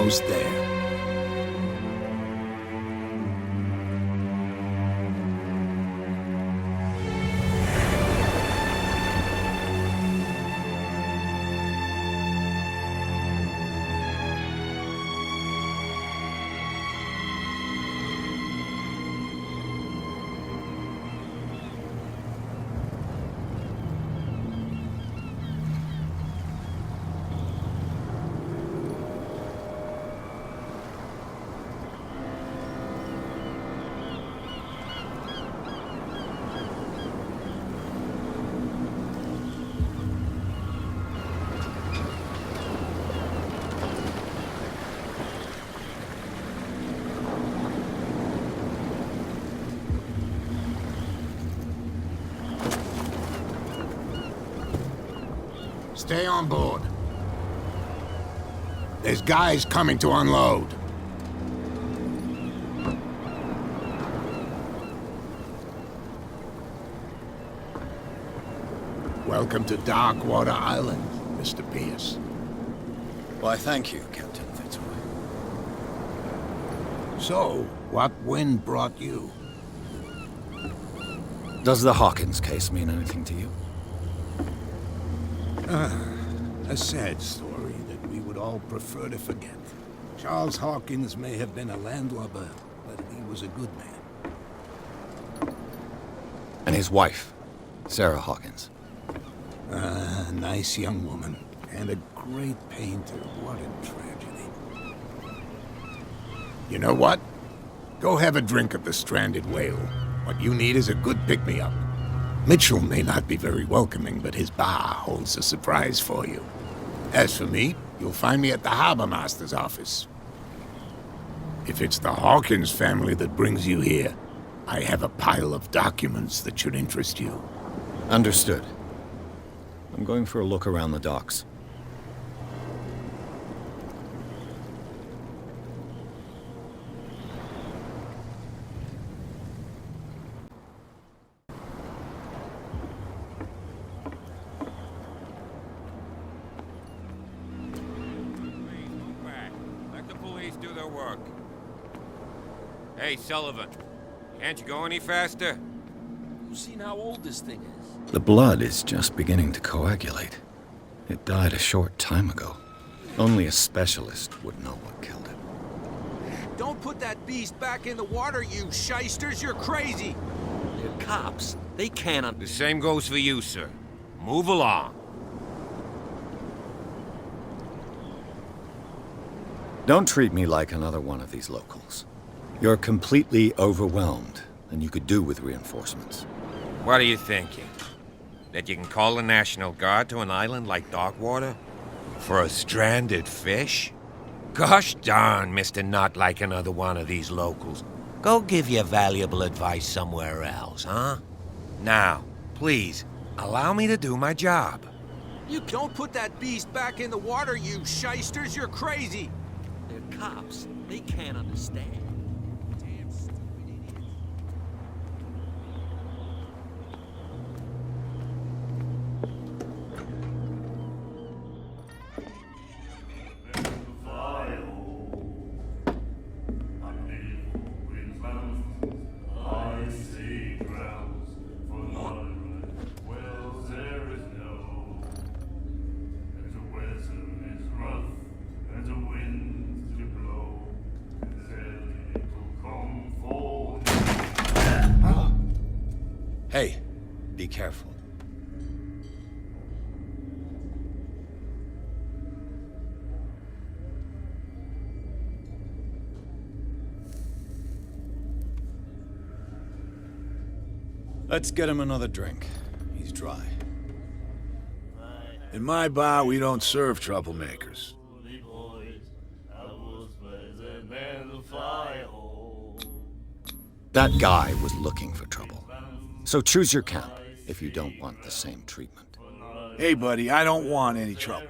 almost there. Stay on board. There's guys coming to unload. Welcome to Darkwater Island, Mr. Pierce. Why, thank you, Captain Fitzroy. So, what wind brought you? Does the Hawkins case mean anything to you? A sad story that we would all prefer to forget. Charles Hawkins may have been a landlubber, but he was a good man. And his wife, Sarah Hawkins. A nice young woman, and a great painter. What a tragedy. You know what? Go have a drink at the Stranded Whale. What you need is a good pick-me-up. Mitchell may not be very welcoming, but his bar holds a surprise for you. As for me, you'll find me at the Harbor Master's office. If it's the Hawkins family that brings you here, I have a pile of documents that should interest you. Understood. I'm going for a look around the docks. Do their work. Hey, Sullivan, can't you go any faster? You've seen how old this thing is. The blood is just beginning to coagulate. It died a short time ago. Only a specialist would know what killed it. Don't put that beast back in the water, you shysters! You're crazy! They're cops. They can't The same goes for you, sir. Move along. Don't treat me like another one of these locals. You're completely overwhelmed, and you could do with reinforcements. What are you thinking? That you can call the National Guard to an island like Darkwater? For a stranded fish? Gosh darn, Mr. Not Like Another One of these locals. Go give your valuable advice somewhere else, huh? Now, please, allow me to do my job. You don't put that beast back in the water, you shysters! You're crazy! They're cops. They can't understand. Damn stupid idiots. Hey, be careful. Let's get him another drink. He's dry. In my bar, we don't serve troublemakers. That guy was looking for trouble. So choose your camp if you don't want the same treatment. Hey, buddy, I don't want any trouble.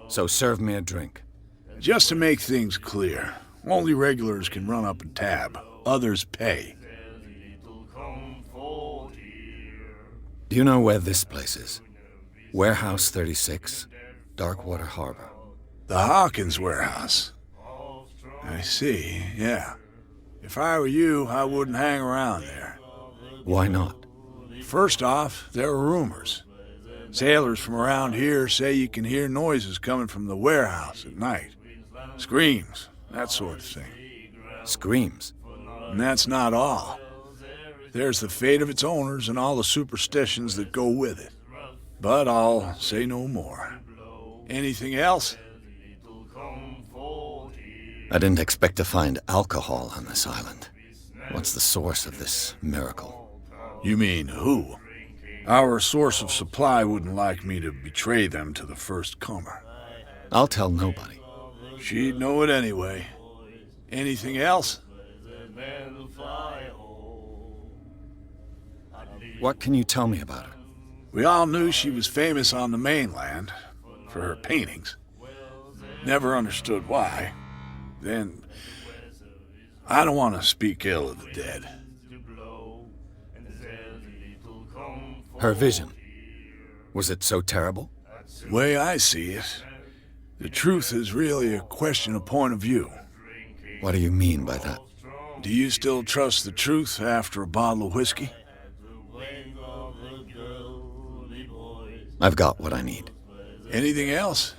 So serve me a drink. Just to make things clear, only regulars can run up and tab. Others pay. Do you know where this place is? Warehouse 36, Darkwater Harbor. The Hawkins warehouse. see, yeah. If I were you, I wouldn't hang around there. Why not? First off, there are rumors. Sailors from around here say you can hear noises coming from the warehouse at night. Screams, that sort of thing. Screams? And that's not all. There's the fate of its owners and all the superstitions that go with it. But I'll say no more. Anything else? I didn't expect to find alcohol on this island. What's the source of this miracle? You mean who? Our source of supply wouldn't like me to betray them to the first comer. I'll tell nobody. She'd know it anyway. Anything else? What can you tell me about her? We all knew she was famous on the mainland for her paintings. Never understood why. Then, I don't want to speak ill of the dead. Her vision. Was it so terrible? The way I see it, the truth is really a question of point of view. What do you mean by that? Do you still trust the truth after a bottle of whiskey? I've got what I need. Anything else?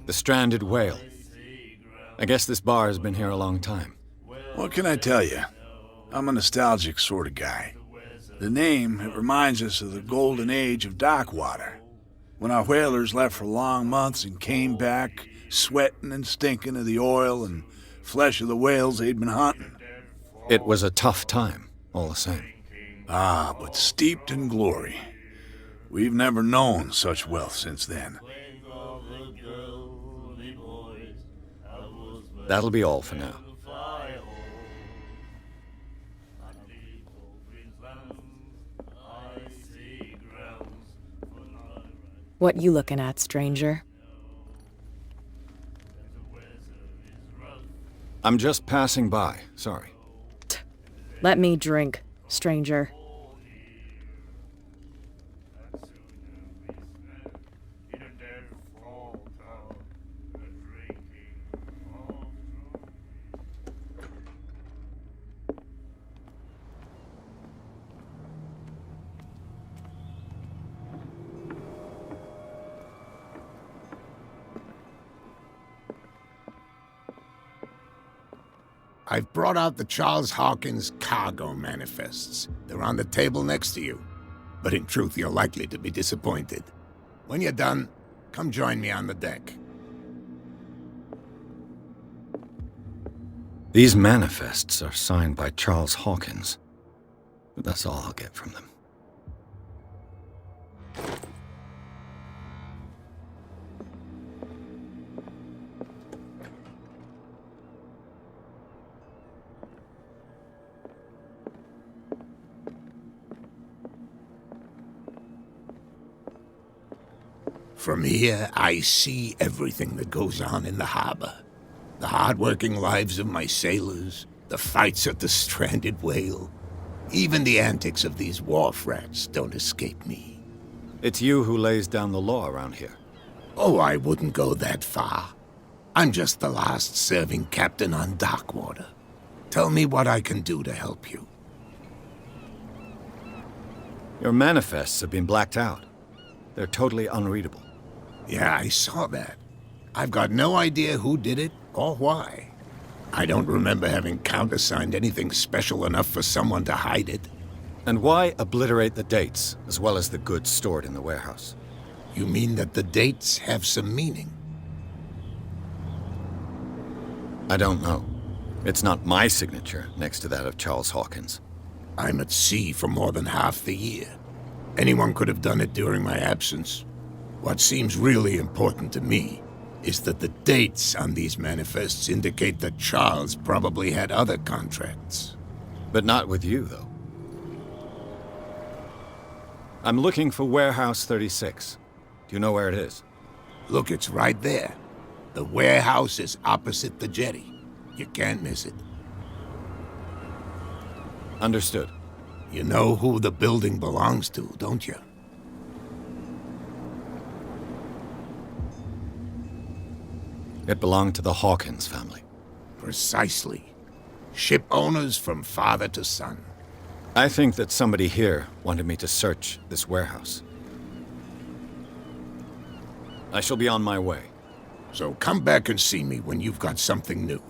The stranded whale. I guess this bar has been here a long time. What can I tell you? I'm a nostalgic sort of guy. The name, it reminds us of the golden age of dock water, when our whalers left for long months and came back sweating and stinking of the oil and flesh of the whales they'd been hunting. It was a tough time, all the same. Ah, but steeped in glory. We've never known such wealth since then. That'll be all for now. What you looking at, stranger? I'm just passing by, sorry. Let me drink, stranger. I've brought out the Charles Hawkins cargo manifests. They're on the table next to you. But in truth, you're likely to be disappointed. When you're done, come join me on the deck. These manifests are signed by Charles Hawkins. But that's all I'll get from them. From here, I see everything that goes on in the harbor. The hard-working lives of my sailors, the fights at the stranded whale. Even the antics of these wharf rats don't escape me. It's you who lays down the law around here. Oh, I wouldn't go that far. I'm just the last serving captain on Darkwater. Tell me what I can do to help you. Your manifests have been blacked out. They're totally unreadable. Yeah, I saw that. I've got no idea who did it or why. I don't remember having countersigned anything special enough for someone to hide it. And why obliterate the dates, as well as the goods stored in the warehouse? You mean that the dates have some meaning? I don't know. It's not my signature next to that of Charles Hawkins. I'm at sea for more than half the year. Anyone could have done it during my absence. What seems really important to me is that the dates on these manifests indicate that Charles probably had other contracts. But not with you, though. I'm looking for Warehouse 36. Do you know where it is? Look, it's right there. The warehouse is opposite the jetty. You can't miss it. Understood. You know who the building belongs to, don't you? It belonged to the Hawkins family. Precisely. Ship owners from father to son. I think that somebody here wanted me to search this warehouse. I shall be on my way. So come back and see me when you've got something new.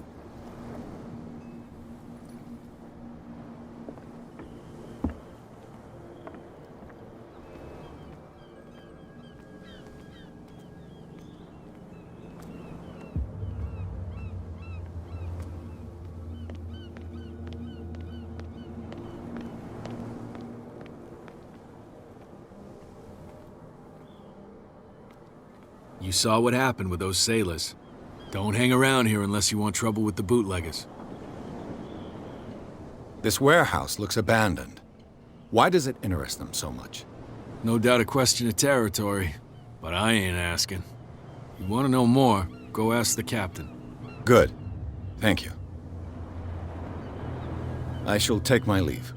You saw what happened with those sailors. Don't hang around here unless you want trouble with the bootleggers. This warehouse looks abandoned. Why does it interest them so much? No doubt a question of territory, but I ain't asking. You want to know more, go ask the captain. Good. Thank you. I shall take my leave.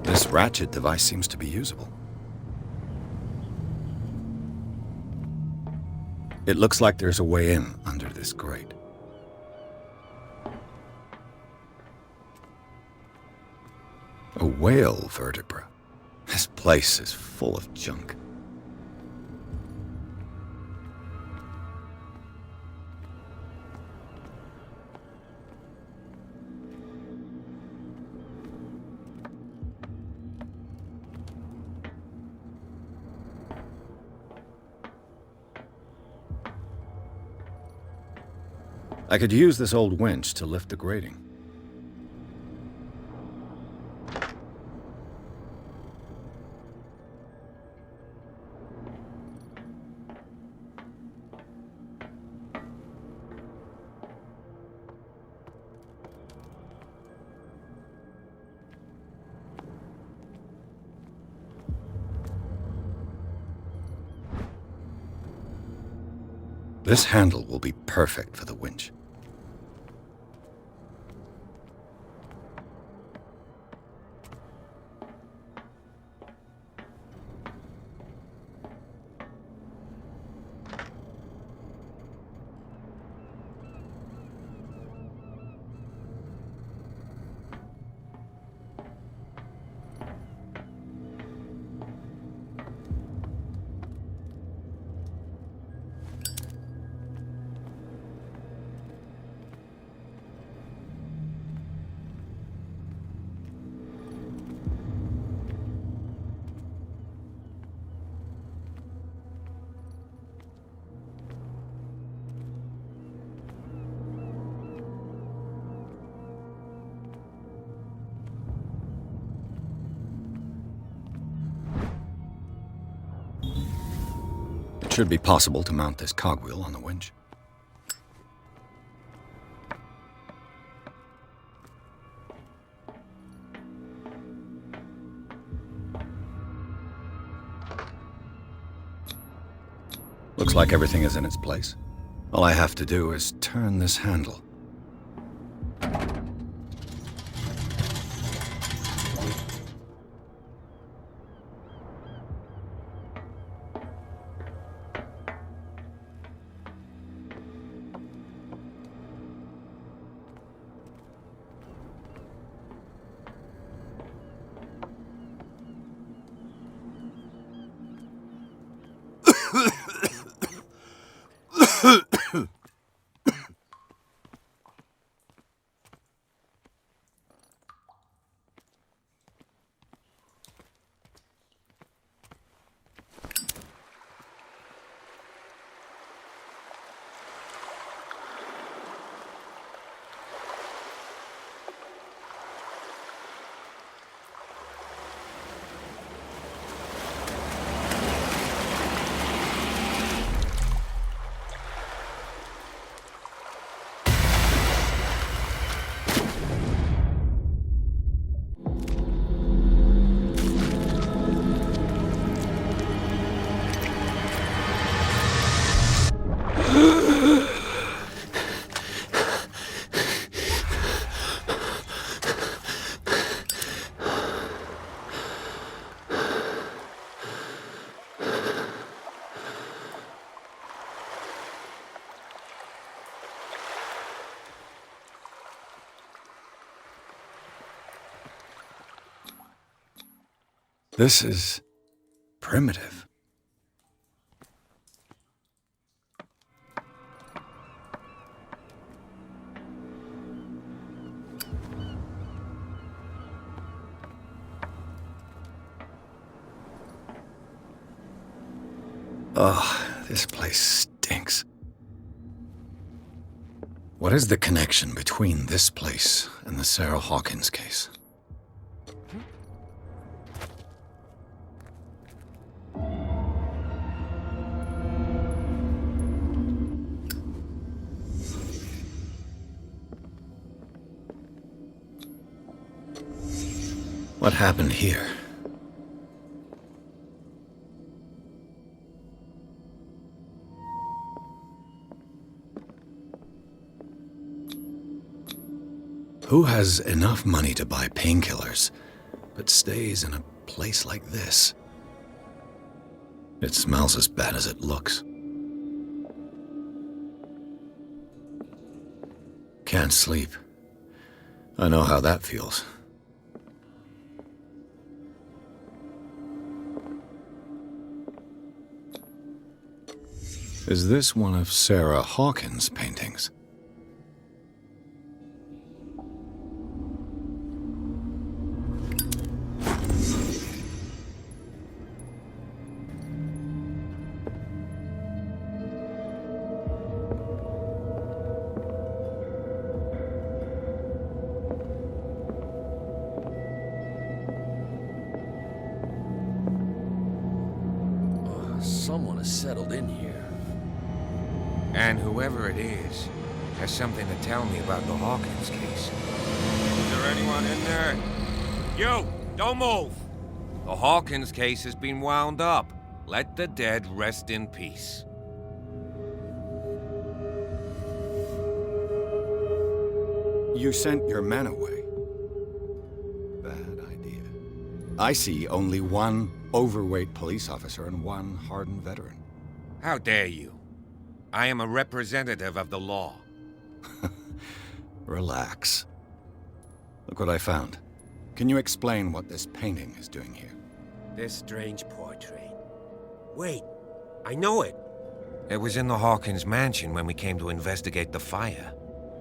This ratchet device seems to be usable. It looks like there's a way in under this grate. A whale vertebra. This place is full of junk. I could use this old winch to lift the grating. This handle will be perfect for the winch. It should be possible to mount this cogwheel on the winch. Looks like everything is in its place. All I have to do is turn this handle. This is primitive. Oh, this place stinks. What is the connection between this place and the Sarah Hawkins case? What happened here? Who has enough money to buy painkillers, but stays in a place like this? It smells as bad as it looks. Can't sleep. I know how that feels. Is this one of Sarah Hawkins' paintings? Someone has settled in here. And whoever it is has something to tell me about the Hawkins case. Is there anyone in there? You! Don't move! The Hawkins case has been wound up. Let the dead rest in peace. You sent your men away. Bad idea. I see only one overweight police officer and one hardened veteran. How dare you? I am a representative of the law. Relax. Look what I found. Can you explain what this painting is doing here? This strange portrait. Wait, I know it. It was in the Hawkins mansion when we came to investigate the fire.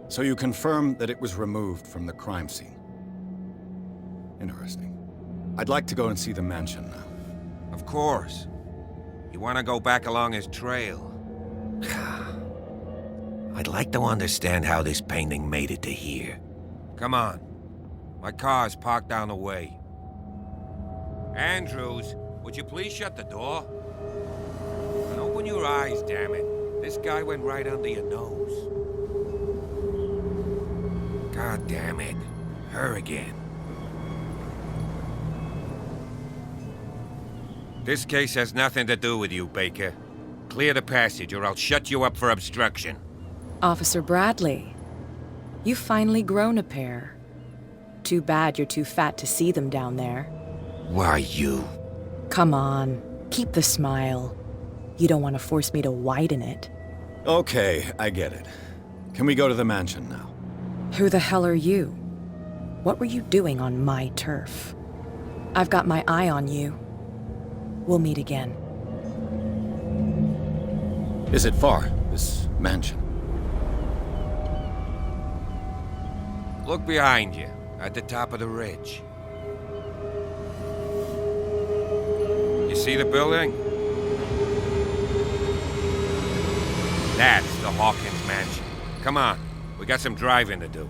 So you confirm that it was removed from the crime scene. Interesting. I'd like to go and see the mansion now. Of course. You want to go back along his trail? I'd like to understand how this painting made it to here. Come on. My car's parked down the way. Andrews, would you please shut the door? And open your eyes, damn it. This guy went right under your nose. God damn it. Her again. This case has nothing to do with you, Baker. Clear the passage or I'll shut you up for obstruction. Officer Bradley, you've finally grown a pair. Too bad you're too fat to see them down there. Why, you? Come on, keep the smile. You don't want to force me to widen it. Okay, I get it. Can we go to the mansion now? Who the hell are you? What were you doing on my turf? I've got my eye on you. We'll meet again. Is it far, this mansion? Look behind you, at the top of the ridge. You see the building? That's the Hawkins mansion. Come on, we got some driving to do.